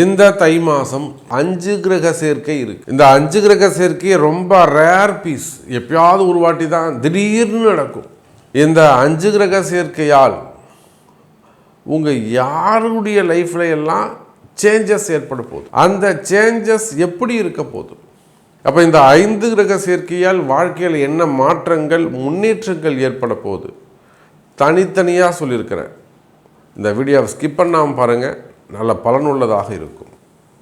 இந்த தை மாதம் 5 கிரக சேர்க்கை இருக்குது. இந்த 5 கிரக சேர்க்கை ரொம்ப ரேர் பீஸ், எப்பயாவது ஒரு வாட்டி தான் திடீர்னு நடக்கும். இந்த 5 கிரக சேர்க்கையால் உங்கள் யாருடைய லைஃப்ல எல்லாம் சேஞ்சஸ் ஏற்பட போகுது. அந்த சேஞ்சஸ் எப்படி இருக்க போகுது? அப்போ இந்த 5 கிரக சேர்க்கையால் வாழ்க்கையில் என்ன மாற்றங்கள் முன்னேற்றங்கள் ஏற்பட போகுது தனித்தனியாக சொல்லியிருக்கிறேன். இந்த வீடியோவை ஸ்கிப் பண்ணாமல் பாருங்கள், நல்ல பலனுள்ளதாக இருக்கும்.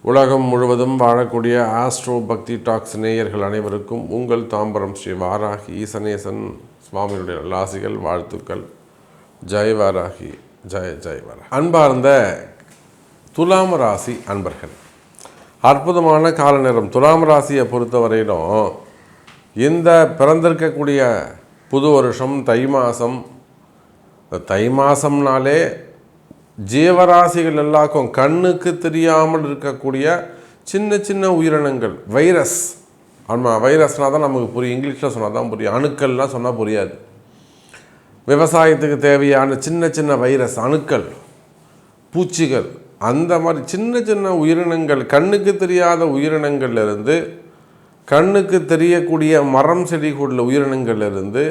உலகம் முழுவதும் வாழக்கூடிய ஆஸ்ட்ரோ பக்தி டாக்ஸ் நேயர்கள் அனைவருக்கும் உங்கள் தாம்பரம் ஸ்ரீ வாராகி ஈசனேசன் சுவாமியுடைய நல்லாசிகள், வாழ்த்துக்கள். ஜெய் வாராகி, ஜெய ஜெய் வாராகி. அன்பார்ந்த துலாம் ராசி அன்பர்கள், அற்புதமான கால நேரம். துலாம் ராசியை பொறுத்தவரையிலும் இந்த பிறந்திருக்கக்கூடிய புது வருஷம் தை மாதம். தை மாதம்னாலே ஜீவராசிகள் எல்லாருக்கும் கண்ணுக்கு தெரியாமல் இருக்கக்கூடிய சின்ன சின்ன உயிரினங்கள், வைரஸ். ஆமாம், வைரஸ்னால் தான் நமக்கு புரியும், இங்கிலீஷில் சொன்னால் தான் புரியும், அணுக்கள்லாம் சொன்னால் புரியாது. விவசாயத்துக்கு தேவையான சின்ன சின்ன வைரஸ், அணுக்கள், பூச்சிகள், அந்த மாதிரி சின்ன சின்ன உயிரினங்கள், கண்ணுக்கு தெரியாத உயிரினங்கள்லேருந்து கண்ணுக்கு தெரியக்கூடிய மரம் செடி கொண்ட உயிரினங்கள்லேருந்து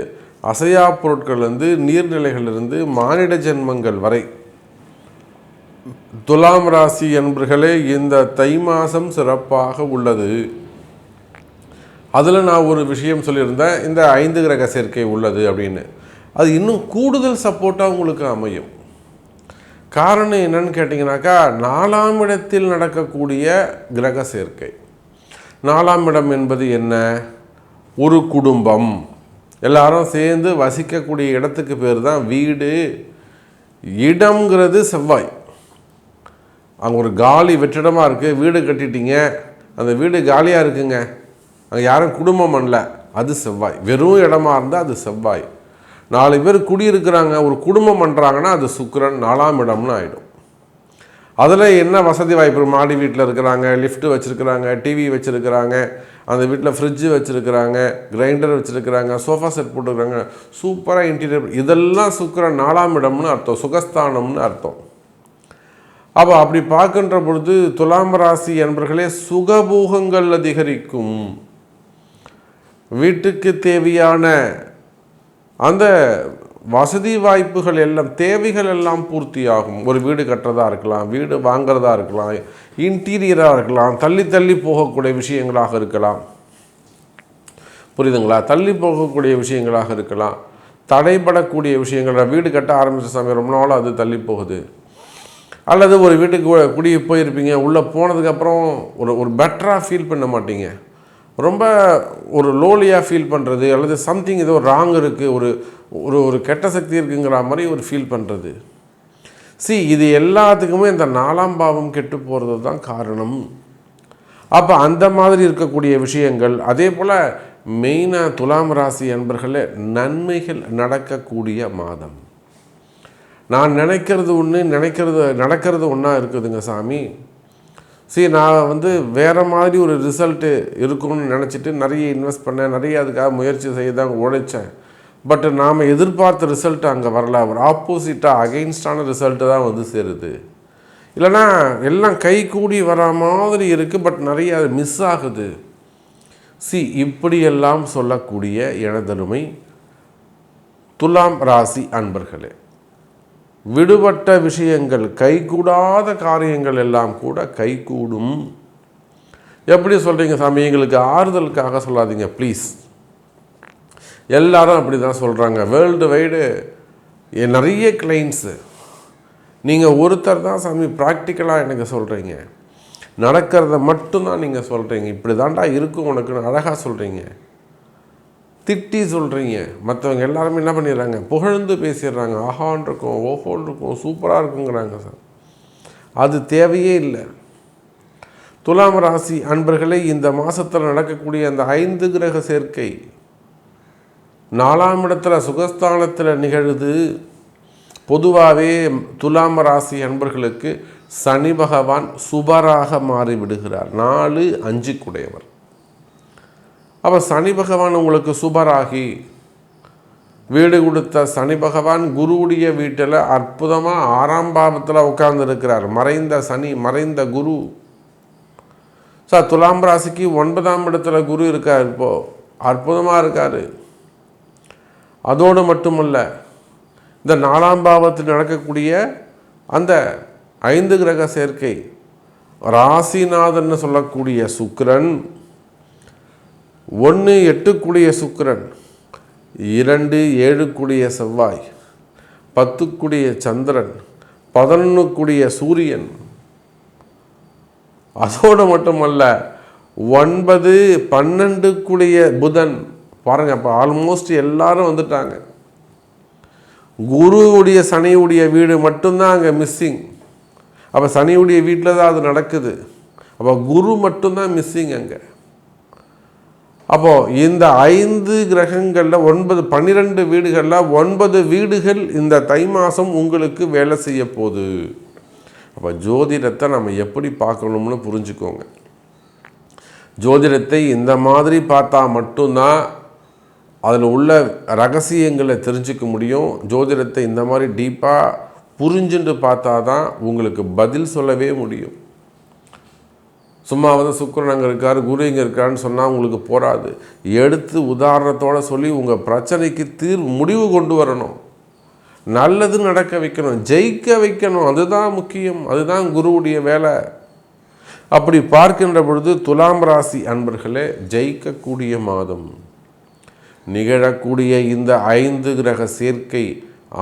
அசையா பொருட்கள்லேருந்து நீர்நிலைகளிலிருந்து மானிட ஜென்மங்கள் வரை துலாம் ராசி என்பர்களே இந்த தை மாதம் சிறப்பாக உள்ளது. அதில் நான் ஒரு விஷயம் சொல்லியிருந்தேன், இந்த 5 கிரக சேர்க்கை உள்ளது அப்படின்னு. அது இன்னும் கூடுதல் சப்போர்ட்டாக உங்களுக்கு அமையும். காரணம் என்னன்னு கேட்டிங்கனாக்கா, 4ஆம் இடத்தில் நடக்கக்கூடிய கிரக சேர்க்கை. 4ஆம் இடம் என்பது என்ன? ஒரு குடும்பம், எல்லாரும் சேர்ந்து வசிக்கக்கூடிய இடத்துக்கு பேர் தான் வீடு. இடம்ங்கிறது செவ்வாய். அங்கே ஒரு காலி வெற்றிடமாக இருக்குது, வீடு கட்டிட்டீங்க, அந்த வீடு காலியாக இருக்குங்க, அங்கே யாரும் குடும்பம் பண்ணல, அது செவ்வாய். வெறும் இடமா இருந்தால் அது செவ்வாய். 4 பேர் குடியிருக்கிறாங்க, ஒரு குடும்பம் பண்ணுறாங்கன்னா அது சுக்கிரன், 4ஆம் இடம்னு ஆகிடும். அதில் என்ன வசதி வாய்ப்பு? மாடி வீட்டில் இருக்கிறாங்க, லிஃப்ட்டு வச்சுருக்கிறாங்க, டிவி வச்சுருக்கிறாங்க, அந்த வீட்டில் ஃப்ரிட்ஜு வச்சுருக்கிறாங்க, கிரைண்டர் வச்சுருக்கிறாங்க, சோஃபா செட் போட்டுருக்குறாங்க, சூப்பராக இன்டீரியர், இதெல்லாம் சுக்கிரன் 4ஆம் இடம்னு அர்த்தம், சுகஸ்தானம்னு அர்த்தம். அப்போ அப்படி பார்க்கின்ற பொழுது துலாம் ராசி என்பர்களே சுகபோகங்கள் அதிகரிக்கும். வீட்டுக்கு தேவையான அந்த வசதி வாய்ப்புகள் எல்லாம், தேவைகள் எல்லாம் பூர்த்தியாகும். ஒரு வீடு கட்டுறதா இருக்கலாம், வீடு வாங்கிறதா இருக்கலாம், இன்டீரியராக இருக்கலாம், தள்ளி தள்ளி போகக்கூடிய விஷயங்களாக இருக்கலாம். புரியுதுங்களா? தள்ளி போகக்கூடிய விஷயங்களாக இருக்கலாம், தடைபடக்கூடிய விஷயங்கள். வீடு கட்ட ஆரம்பித்த சமயம் ரொம்ப நாள் அது தள்ளி போகுது. அல்லது ஒரு வீட்டுக்கு குடி போயிருப்பீங்க, உள்ளே போனதுக்கப்புறம் ஒரு பெட்டராக ஃபீல் பண்ண மாட்டீங்க, ரொம்ப ஒரு லோலியாக ஃபீல் பண்ணுறது, அல்லது சம்திங் ஏதோ ராங் இருக்குது, ஒரு ஒரு ஒரு கெட்ட சக்தி இருக்குங்கிற மாதிரி ஒரு ஃபீல் பண்ணுறது. இது எல்லாத்துக்குமே இந்த 4ஆம் பாவம் கெட்டு போகிறது தான் காரணம். அப்போ அந்த மாதிரி இருக்கக்கூடிய விஷயங்கள். அதே போல் மெயினாக துலாம் ராசி என்பர்களே நன்மைகள் நடக்கக்கூடிய மாதம். நான் நினைக்கிறது ஒன்று, நடக்கிறது ஒன்றா இருக்குதுங்க சாமி. நான் வேறு மாதிரி ஒரு ரிசல்ட்டு இருக்கும்னு நினச்சிட்டு நிறைய இன்வெஸ்ட் பண்ணேன், நிறைய அதுக்காக முயற்சி செய்ய தான் உழைச்சேன். பட் நாம் எதிர்பார்த்த ரிசல்ட்டு அங்கே வரல, ஒரு ஆப்போசிட்டாக அகெயின்ஸ்டான ரிசல்ட்டு தான் சேருது. இல்லைனா எல்லாம் கை கூடி வர மாதிரி இருக்குது, பட் நிறைய அது மிஸ் ஆகுது. இப்படியெல்லாம் சொல்லக்கூடிய எனதருமை துலாம் ராசி அன்பர்களே, விடுபட்ட விஷயங்கள், கைகூடாத காரியங்கள் எல்லாம் கூட கைகூடும். எப்படி சொல்கிறீங்க சாமி? எங்களுக்கு ஆறுதலுக்காக சொல்லாதீங்க ப்ளீஸ். எல்லாரும் அப்படி தான் சொல்கிறாங்க. வேர்ல்டு வைடு நிறைய கிளைண்ட்ஸு. நீங்கள் ஒருத்தர் தான் சாமி ப்ராக்டிக்கலாக எனக்கு சொல்கிறீங்க, நடக்கிறத மட்டும்தான் நீங்கள் சொல்கிறீங்க, இப்படி தாண்டா இருக்கும் உனக்குன்னு அழகாக சொல்கிறீங்க, திட்டி சொல்கிறீங்க. மற்றவங்க எல்லாருமே என்ன பண்ணிடுறாங்க? புகழ்ந்து பேசிடுறாங்க. ஆஹான் இருக்கும், ஓஹோன் இருக்கும், சூப்பராக இருக்குங்கிறாங்க சார். அது தேவையே இல்லை. துலாம் ராசி அன்பர்களே, இந்த மாதத்தில் நடக்கக்கூடிய அந்த 5 கிரக சேர்க்கை 4ஆம் இடத்துல சுகஸ்தானத்தில் நிகழுது. பொதுவாகவே துலாம் ராசி அன்பர்களுக்கு சனி பகவான் சுபராக மாறிவிடுகிறார். 4, 5 குடையவர். அப்போ சனி பகவான் உங்களுக்கு சுபராகி வீடு கொடுத்த சனி பகவான் குருவுடைய வீட்டில் அற்புதமாக 6ஆம் பாவத்தில் உட்கார்ந்து இருக்கிறார். மறைந்த சனி, மறைந்த குரு சார் துலாம் ராசிக்கு 9ஆம் இடத்துல குரு இருக்கார், இப்போது அற்புதமாக இருக்கார். அதோடு மட்டுமல்ல, இந்த 4ஆம் பாவத்தில் நடக்கக்கூடிய அந்த 5 கிரக சேர்க்கை, ராசிநாதன் சொல்லக்கூடிய சுக்கிரன், 1 8 கூடிய சுக்கிரன், 2 7 கூடிய செவ்வாய், 10 கூடிய சந்திரன், 11 கூடிய சூரியன், அதோடு மட்டுமல்ல 9 12 கூடிய புதன். பாருங்க, அப்போ ஆல்மோஸ்ட் எல்லாரும் வந்துட்டாங்க. குருவுடைய சனியுடைய வீடு மட்டும்தான் அங்கே மிஸ்ஸிங். அப்போ சனியுடைய வீட்டில் தான் அது நடக்குது. அப்போ குரு மட்டும்தான் மிஸ்ஸிங் அங்கே. அப்போது இந்த 5 கிரகங்களில் 12 வீடுகளில் 9 வீடுகள் இந்த தை மாதம் உங்களுக்கு வேலை செய்ய போகுது. அப்போ ஜோதிடத்தை நம்ம எப்படி பார்க்கணும்னு புரிஞ்சுக்கோங்க. ஜோதிடத்தை இந்த மாதிரி பார்த்தா மட்டும்தான் அதில் உள்ள ரகசியங்களை தெரிஞ்சுக்க முடியும். ஜோதிடத்தை இந்த மாதிரி டீப்பாக புரிஞ்சுட்டு பார்த்தா தான் உங்களுக்கு பதில் சொல்லவே முடியும். சும்மா சுக்கிரன் அங்கே இருக்கார், குரு இங்கே இருக்காருன்னு சொன்னால் உங்களுக்கு போராது. எடுத்து உதாரணத்தோடு சொல்லி உங்கள் பிரச்சனைக்கு முடிவு கொண்டு வரணும். நல்லது நடக்க வைக்கணும், ஜெயிக்க வைக்கணும். அதுதான் முக்கியம், அதுதான் குருவுடைய வேலை. அப்படி பார்க்கின்ற பொழுது துலாம் ராசி அன்பர்களே, ஜெயிக்கக்கூடிய மாதம். நிகழக்கூடிய இந்த 5 கிரக சேர்க்கை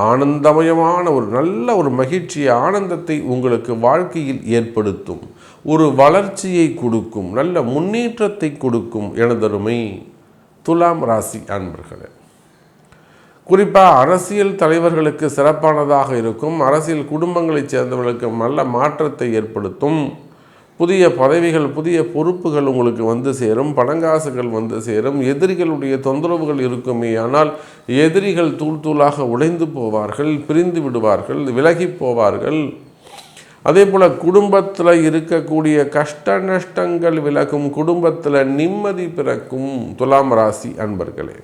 ஆனந்தமயமான ஒரு நல்ல ஒரு மகிழ்ச்சி, ஆனந்தத்தை உங்களுக்கு வாழ்க்கையில் ஏற்படுத்தும். ஒரு வளர்ச்சியை கொடுக்கும், நல்ல முன்னேற்றத்தை கொடுக்கும். எனதருமை துலாம் ராசி அன்பர்களே, குறிப்பாக அரசியல் தலைவர்களுக்கு சிறப்பானதாக இருக்கும். அரசியல் குடும்பங்களைச் சேர்ந்தவர்களுக்கு நல்ல மாற்றத்தை ஏற்படுத்தும். புதிய பதவிகள், புதிய பொறுப்புகள் உங்களுக்கு வந்து சேரும். பணங்காசுகள் வந்து சேரும். எதிரிகளுடைய தொந்தரவுகள் இருக்குமே, ஆனால் எதிரிகள் தூள் தூளாக உடைந்து போவார்கள், பிரிந்து விடுவார்கள், விலகி போவார்கள். அதே போல் குடும்பத்தில் இருக்கக்கூடிய கஷ்ட நஷ்டங்கள் விலகும், குடும்பத்தில் நிம்மதி பிறக்கும். துலாம் ராசி அன்பர்களே,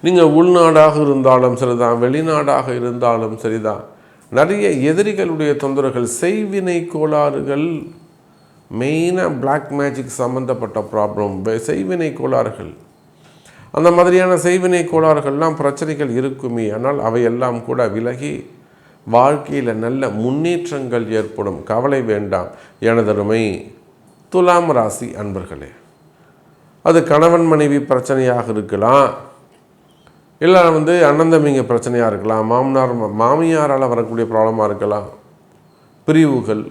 நீங்கள் உள்நாடாக இருந்தாலும் சரிதான், வெளிநாடாக இருந்தாலும் சரிதான், நிறைய எதிரிகளுடைய தொந்தரவுகள், செய்வினை கோளாறுகள், மெயினாக பிளாக் மேஜிக் சம்மந்தப்பட்ட ப்ராப்ளம், செய்வினை கோளாறுகள், அந்த மாதிரியான செய்வினை கோளாறுகள்லாம் பிரச்சனைகள் இருக்குமே, ஆனால் அவையெல்லாம் கூட விலகி வாழ்க்கையில் நல்ல முன்னேற்றங்கள் ஏற்படும். கவலை வேண்டாம் எனதருமை துலாம் ராசி அன்பர்களே. அது கணவன் மனைவி பிரச்சனையாக இருக்கலாம், இல்லை அண்ணன் தம்பிங்க பிரச்சனையாக இருக்கலாம், மாமியாரால் வரக்கூடிய ப்ராப்ளமாக இருக்கலாம், பிரிவுகள்,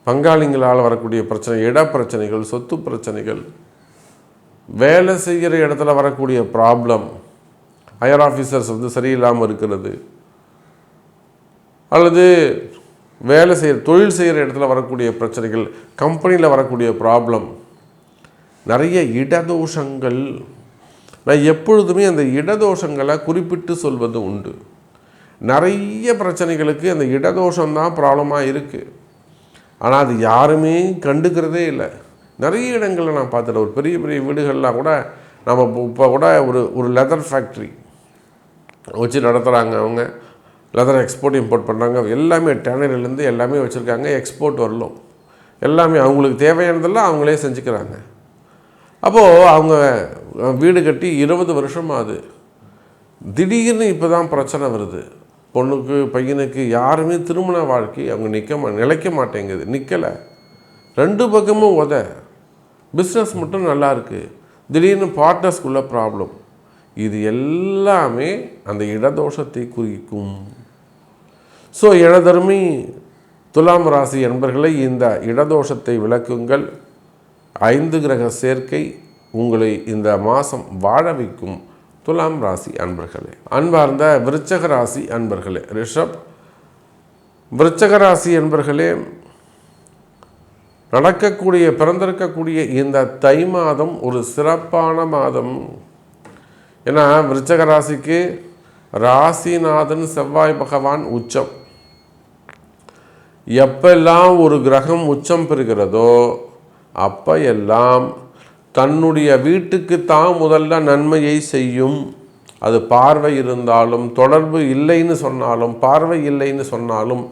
பங்காளிங்களால் வரக்கூடிய பிரச்சனை, இட பிரச்சனைகள், சொத்து பிரச்சனைகள், வேலை செய்கிற இடத்துல வரக்கூடிய ப்ராப்ளம், ஹையர் ஆஃபீஸர்ஸ் சரியில்லாமல் இருக்கிறது, அல்லது வேலை தொழில் செய்கிற இடத்துல வரக்கூடிய பிரச்சனைகள், கம்பெனியில் வரக்கூடிய ப்ராப்ளம், நிறைய இடதோஷங்கள். நான் எப்பொழுதுமே அந்த இடதோஷங்களை குறிப்பிட்டு சொல்வது உண்டு. நிறைய பிரச்சனைகளுக்கு அந்த இடதோஷம்தான் ப்ராப்ளமாக இருக்குது, ஆனால் அது யாருமே கண்டுக்கிறதே இல்லை. நிறைய இடங்களில் நான் பார்த்துட்டேன். ஒரு பெரிய பெரிய வீடுகள்லாம் கூட நம்ம இப்போ கூட ஒரு லெதர் ஃபேக்ட்ரி வச்சு நடத்துகிறாங்க. அவங்க லெதர் எக்ஸ்போர்ட் இம்போர்ட் பண்ணுறாங்க. எல்லாமே டேனரிலேருந்து எல்லாமே வச்சுருக்காங்க, எக்ஸ்போர்ட் வரலும் எல்லாமே அவங்களுக்கு தேவையானதெல்லாம் அவங்களே செஞ்சுக்கிறாங்க. அப்போது அவங்க வீடு கட்டி 20 வருஷமாகுது. திடீர்னு இப்போ தான் பிரச்சனை வருது. பொண்ணுக்கு பையனுக்கு யாருமே திருமண வாழ்க்கை அவங்க நிலைக்க மாட்டேங்குது, நிற்கலை. 2 பக்கமும் பிஸ்னஸ் மட்டும் நல்லா இருக்குது, திடீர்னு பார்ட்னர்ஸ்குள்ள ப்ராப்ளம். இது எல்லாமே அந்த இடதோஷத்தை குறிக்கும். ஸோ எனதருமை துலாம் ராசி என்பர்களை, இந்த இடதோஷத்தை விளக்குங்கள். 5 கிரக சேர்க்கை உங்களை இந்த மாதம் வாழ வைக்கும். துலாம் ராசி அன்பர்களே, அன்பார்ந்த விருச்சக ராசி அன்பர்களே, விருச்சக ராசி அன்பர்களே, பிறந்திருக்கக்கூடிய இந்த தை மாதம் ஒரு சிறப்பான மாதம். ஏன்னா விருச்சக ராசிக்கு ராசிநாதன் செவ்வாய் பகவான் உச்சம். எப்பெல்லாம் ஒரு கிரகம் உச்சம் பெறுகிறதோ அப்போ எல்லாம் தன்னுடைய வீட்டுக்கு தான் முதல்ல நன்மையை செய்யும். அது பார்வை இருந்தாலும், தொடர்பு இல்லைன்னு சொன்னாலும், பார்வை இல்லைன்னு சொன்னாலும்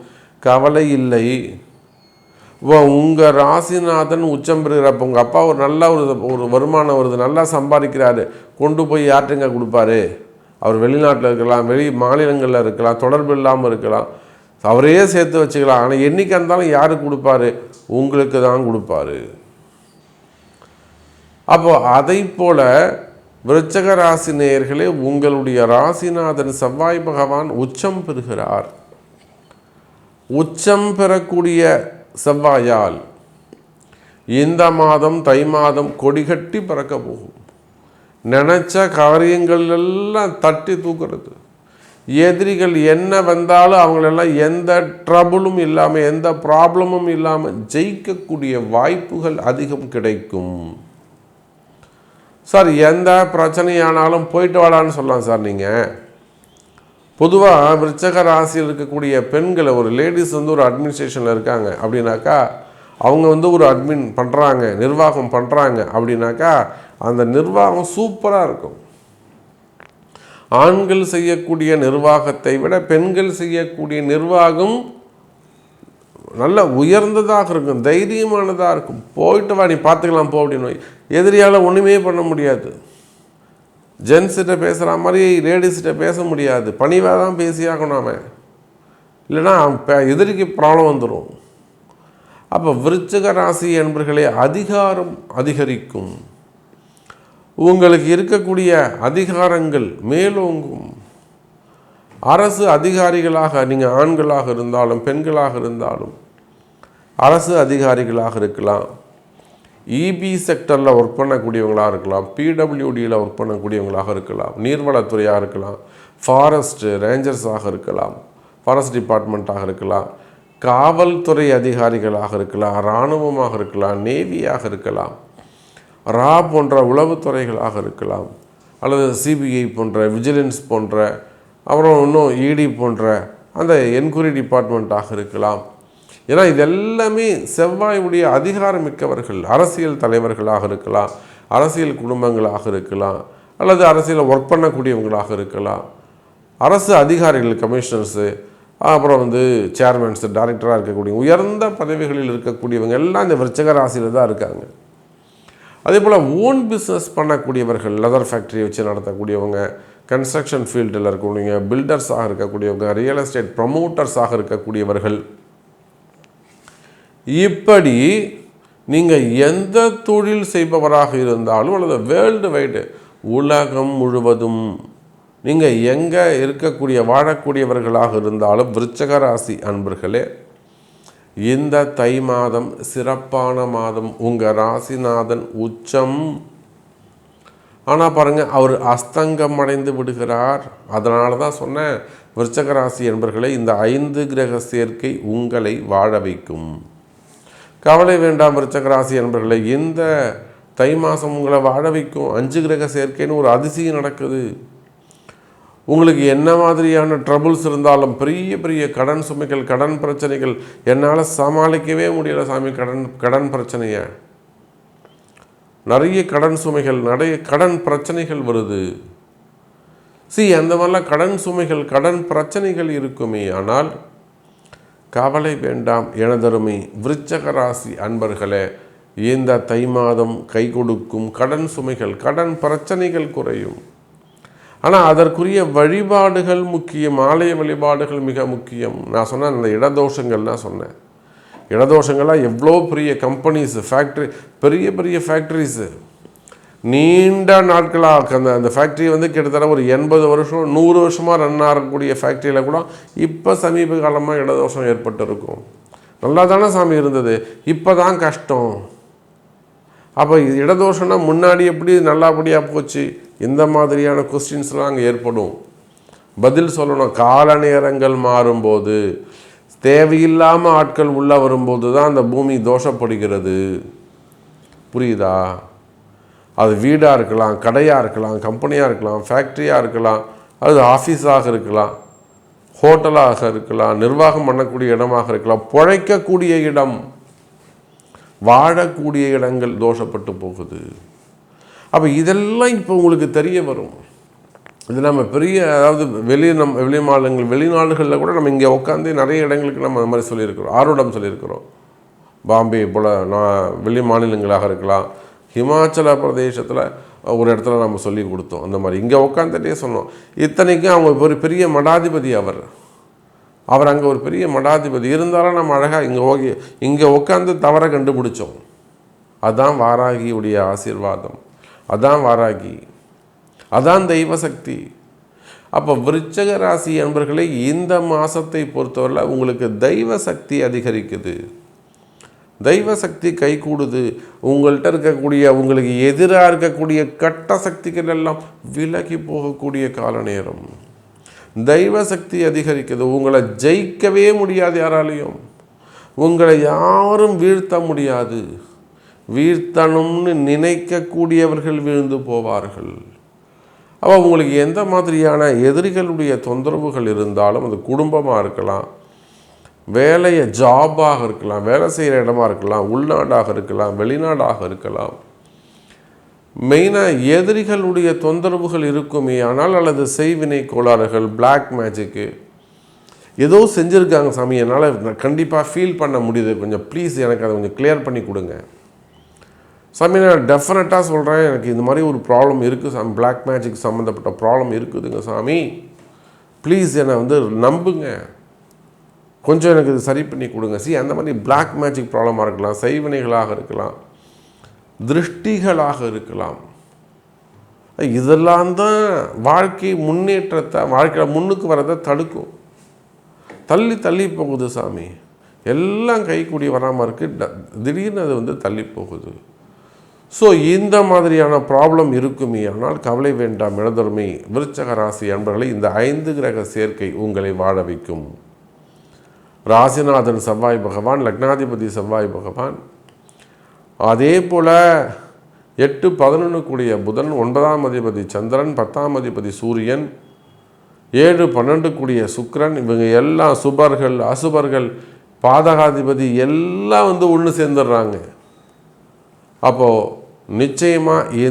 கவலை இல்லை. உங்கள் ராசிநாதன் உச்சம் பெறுகிறப்ப உங்கள் அப்பா ஒரு நல்ல ஒரு வருமானம் வருது, நல்லா சம்பாதிக்கிறாரு, கொண்டு போய் யார்ட்டுங்க கொடுப்பாரு? அவர் வெளிநாட்டில் இருக்கலாம், வெளி மாநிலங்களில் இருக்கலாம், தொடர்பு இல்லாமல் இருக்கலாம், அவரையே சேர்த்து வச்சுக்கலாம். ஆனால் என்றைக்கு இருந்தாலும் யாருக்கு கொடுப்பாரு? உங்களுக்கு தான் கொடுப்பாரு. அப்போ அதை போல விருச்சக ராசி நேயர்களே, உங்களுடைய ராசிநாதன் செவ்வாய் பகவான் உச்சம் பெறுகிறார். உச்சம் பெறக்கூடிய செவ்வாயால் இந்த மாதம் தை மாதம் கொடிகட்டி பறக்க போகும். நினச்ச காரியங்கள் எல்லாம் தட்டி தூக்குறது. எதிரிகள் என்ன வந்தாலும் அவங்களெல்லாம் எந்த ட்ரபுளும் இல்லாமல், எந்த ப்ராப்ளமும் இல்லாமல் ஜெயிக்கக்கூடிய வாய்ப்புகள் அதிகம் கிடைக்கும். சார் எந்த பிரச்சனையானாலும் போயிட்டு வாடான்னு சொல்லலாம் சார். நீங்கள் பொதுவாக விருச்சக ராசியில் இருக்கக்கூடிய பெண்களை, ஒரு லேடிஸ் ஒரு அட்மினிஸ்ட்ரேஷனில் இருக்காங்க அப்படின்னாக்கா, அவங்க ஒரு அட்மின் பண்ணுறாங்க, நிர்வாகம் பண்ணுறாங்க அப்படின்னாக்கா, அந்த நிர்வாகம் சூப்பராக இருக்கும். ஆண்கள் செய்யக்கூடிய நிர்வாகத்தை விட பெண்கள் செய்யக்கூடிய நிர்வாகம் நல்ல உயர்ந்ததாக இருக்கும், தைரியமானதாக இருக்கும். போயிட்டு வா, நீ பார்த்துக்கலாம் போ அப்படின்னு. எதிரியால் ஒன்றுமே பண்ண முடியாது. ஜென்ஸிட்ட பேசுகிற மாதிரி லேடிஸ்கிட்ட பேச முடியாது. பணிவாக தான் பேசியாகணும் அவன், இல்லைன்னா எதிரிக்கு ப்ராப்ளம் வந்துடும். அப்போ விருச்சிக ராசி என்பர்களே, அதிகாரம் அதிகரிக்கும். உங்களுக்கு இருக்கக்கூடிய அதிகாரங்கள் மேலோங்கும். அரசு அதிகாரிகளாக நீங்கள் ஆண்களாக இருந்தாலும் பெண்களாக இருந்தாலும் அரசு அதிகாரிகளாக இருக்கலாம், இபி செக்டரில் ஒர்க் பண்ணக்கூடியவங்களாக இருக்கலாம், பிடபிள்யூடியில் ஒர்க் பண்ணக்கூடியவங்களாக இருக்கலாம், நீர்வளத்துறையாக இருக்கலாம், ஃபாரஸ்ட் ரேஞ்சர்ஸாக இருக்கலாம், ஃபாரஸ்ட் டிபார்ட்மெண்ட்டாக இருக்கலாம், காவல்துறை அதிகாரிகளாக இருக்கலாம், இராணுவமாக இருக்கலாம், நேவியாக இருக்கலாம், ரா போன்ற உளவுத்துறைகளாக இருக்கலாம், அல்லது சிபிஐ போன்ற, விஜிலன்ஸ் போன்ற, அப்புறம் இன்னும் இடி போன்ற அந்த என்கொயரி டிபார்ட்மெண்ட்டாக இருக்கலாம். ஏன்னா இதெல்லாமே செவ்வாயுடைய அதிகாரம் மிக்கவர்கள். அரசியல் தலைவர்களாக இருக்கலாம், அரசியல் குடும்பங்களாக இருக்கலாம், அல்லது அரசியலில் ஒர்க் பண்ணக்கூடியவங்களாக இருக்கலாம், அரசு அதிகாரிகள், கமிஷனர்ஸு, அப்புறம் சேர்மன்ஸு, டைரக்டராக இருக்கக்கூடிய உயர்ந்த பதவிகளில் இருக்கக்கூடியவங்க எல்லாம் இந்த விருச்சிக ராசியில் தான் இருக்காங்க. அதே போல் ஓன் பிஸ்னஸ் பண்ணக்கூடியவர்கள், லெதர் ஃபேக்ட்ரி வச்சு நடத்தக்கூடியவங்க, கன்ஸ்ட்ரக்ஷன் ஃபீல்டில் இருக்கக்கூடியவங்க, பில்டர்ஸாக இருக்கக்கூடியவங்க, ரியல் எஸ்டேட் ப்ரமோட்டர்ஸாக இருக்கக்கூடியவர்கள், இப்படி நீங்கள் எந்த தொழில் செய்பவராக இருந்தாலும் அல்லது வேர்ல்டு வைடு உலகம் முழுவதும் நீங்கள் எங்கே இருக்கக்கூடிய வாழக்கூடியவர்களாக இருந்தாலும் விருச்சிக ராசி அன்பர்களே, இந்த தை மாதம் சிறப்பான மாதம். உங்கள் ராசிநாதன் உச்சம். ஆனால் பாருங்கள், அவர் அஸ்தங்கம் அடைந்து விடுகிறார். அதனால தான் சொன்னேன், விருச்சிக ராசி என்பர்களே, இந்த 5 கிரக சேர்க்கை உங்களை வாழ வைக்கும். கவலை வேண்டாம் விருச்சிக ராசி என்பர்களே, இந்த தை மாதம் உங்களை வாழ வைக்கும். 5 கிரக சேர்க்கைன்னு ஒரு அதிசயம் நடக்குது. உங்களுக்கு என்ன மாதிரியான ட்ரபுள்ஸ் இருந்தாலும், பெரிய பெரிய கடன் சுமைகள், கடன் பிரச்சனைகள், என்னால் சமாளிக்கவே முடியல சாமி, கடன் பிரச்சனையை, நிறைய கடன் சுமைகள், நிறைய கடன் பிரச்சனைகள் வருது. அந்த மாதிரிலாம் கடன் சுமைகள், கடன் பிரச்சனைகள் இருக்குமே. ஆனால் கவலை வேண்டாம் எனதருமை விருச்சிக ராசி அன்பர்களே, இந்த தை மாதம் கை கொடுக்கும். கடன் சுமைகள், கடன் பிரச்சனைகள் குறையும். ஆனால் அதற்குரிய வழிபாடுகள் முக்கியம், ஆலய வழிபாடுகள் மிக முக்கியம். நான் சொன்னேன் அந்த இடதோஷங்கள்லாம் சொன்னேன். இடதோஷங்கள்லாம் எவ்வளோ பெரிய கம்பெனிஸ், ஃபேக்ட்ரி, பெரிய பெரிய ஃபேக்ட்ரிஸு, நீண்ட நாட்களாக அந்த ஃபேக்ட்ரி கிட்டத்தட்ட ஒரு 80 வருஷம் 100 வருஷமாக ரன் ஆகக்கூடிய ஃபேக்ட்ரியில் கூட இப்போ சமீப காலமாக இடதோஷம் ஏற்பட்டு இருக்கும். நல்லா தானே சாமி இருந்தது, இப்போ தான் கஷ்டம். அப்போ இடதோஷம்னா முன்னாடி எப்படி நல்லபடியாக போச்சு? இந்த மாதிரியான கொஸ்டின்ஸ்லாம் அங்கே ஏற்படும். பதில் சொல்லணும். கால நேரங்கள் மாறும்போது, தேவையில்லாமல் ஆட்கள் உள்ளே வரும்போது தான் அந்த பூமி தோஷப்படுகிறது. புரியுதா? அது வீடாக இருக்கலாம், கடையாக இருக்கலாம், கம்பெனியாக இருக்கலாம், ஃபேக்ட்ரியாக இருக்கலாம், அது ஆஃபீஸாக இருக்கலாம், ஹோட்டலாக இருக்கலாம், நிர்வாகம் பண்ணக்கூடிய இடமாக இருக்கலாம், பிழைக்கக்கூடிய இடம், வாழக்கூடிய இடங்கள் தோஷப்பட்டு போகுது. அப்போ இதெல்லாம் இப்போ உங்களுக்கு தெரிய வரும். இது நம்ம பெரிய, அதாவது வெளி மாநிலங்கள், வெளிநாடுகளில் கூட நம்ம இங்கே உட்காந்து நிறைய இடங்களுக்கு நம்ம அது மாதிரி சொல்லியிருக்கிறோம், ஆர்வடம் சொல்லியிருக்கிறோம். பாம்பே போல் வெளி மாநிலங்களாக இருக்கலாம், ஹிமாச்சல பிரதேசத்தில் ஒரு இடத்துல நம்ம சொல்லி கொடுத்தோம். அந்த மாதிரி இங்கே உட்காந்துட்டே சொன்னோம். இத்தனைக்கும் அவங்க ஒரு பெரிய மடாதிபதி, அவர் அங்கே ஒரு பெரிய மடாதிபதி இருந்தாலும் நம்ம அழகாக இங்கே உட்காந்து தவற கண்டுபிடிச்சோம். அதான் வாராகியுடைய ஆசீர்வாதம், அதான் வாராகி, அதான் தெய்வ சக்தி. அப்போ விருச்சக ராசி என்பர்களை இந்த மாதத்தை பொறுத்தவரை உங்களுக்கு தெய்வ சக்தி அதிகரிக்குது, தெய்வ சக்தி கை கூடுது. உங்கள்கிட்ட இருக்கக்கூடிய உங்களுக்கு எதிராக இருக்கக்கூடிய கட்ட சக்திகள் எல்லாம் விலகி போகக்கூடிய கால நேரம். தெய்வ சக்தி அதிகரிக்குது. உங்களை ஜெயிக்கவே முடியாது, யாராலையும் உங்களை யாரும் வீழ்த்த முடியாது. வீழ்த்தணும்னு நினைக்கக்கூடியவர்கள் வீழ்ந்து போவார்கள். அப்போ உங்களுக்கு எந்த மாதிரியான எதிரிகளுடைய தொந்தரவுகள் இருந்தாலும், அது குடும்பமாக இருக்கலாம், வேலையை ஜாபாக இருக்கலாம், வேலை செய்கிற இடமா இருக்கலாம், உள்நாடாக இருக்கலாம், வெளிநாடாக இருக்கலாம், மெயினாக எதிரிகளுடைய தொந்தரவுகள் இருக்குமே ஆனால், அல்லது செய்வினை கோளாறுகள், பிளாக் மேஜிக்கு ஏதோ செஞ்சுருக்காங்க சாமி, என்னால் கண்டிப்பாக ஃபீல் பண்ண முடியுது, கொஞ்சம் ப்ளீஸ் எனக்கு அதை கொஞ்சம் கிளியர் பண்ணி கொடுங்க சாமி. நான் டெஃபினட்டாக சொல்கிறேன், எனக்கு இந்த மாதிரி ஒரு ப்ராப்ளம் இருக்குது சாமி, பிளாக் மேஜிக் சம்மந்தப்பட்ட ப்ராப்ளம் இருக்குதுங்க சாமி, ப்ளீஸ் என்னை நம்புங்க, கொஞ்சம் எனக்கு இது சரி பண்ணி கொடுங்க. அந்த மாதிரி பிளாக் மேஜிக் ப்ராப்ளமாக இருக்கலாம், செய்வினைகளாக இருக்கலாம், திருஷ்டிகளாக இருக்கலாம். இதெல்லாம் தான் வாழ்க்கை முன்னேற்றத்தை, வாழ்க்கையில் முன்னுக்கு வரதை தடுக்கும். தள்ளி தள்ளி போகுது சாமி, எல்லாம் கைக்கூடி வராமல் இருக்குது, திடீர்னு அது தள்ளி போகுது. ஸோ இந்த மாதிரியான ப்ராப்ளம் இருக்குமே ஆனால் கவலை வேண்டாம் இளந்தொருமை விருச்சக ராசி அன்பர்களை இந்த 5 கிரக சேர்க்கை உங்களை வாழ வைக்கும். ராசிநாதன் செவ்வாய் பகவான், லக்னாதிபதி செவ்வாய் பகவான், அதே போல் 8-11 கூடிய புதன், 9ஆம் அதிபதி சந்திரன், 10ஆம் அதிபதி சூரியன், 7-12 கூடிய சுக்கிரன், இவங்க எல்லாம் சுபர்கள் அசுபர்கள் பாதகாதிபதி எல்லாம் ஒன்று சேர்ந்துடுறாங்க. அப்போது நிச்சயமாக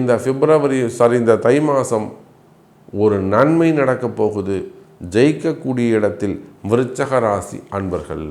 இந்த தை மாதம் ஒரு நன்மை நடக்கப் போகுது. ஜெயிக்கக்கூடிய இடத்தில் விருச்சக ராசி அன்பர்கள்.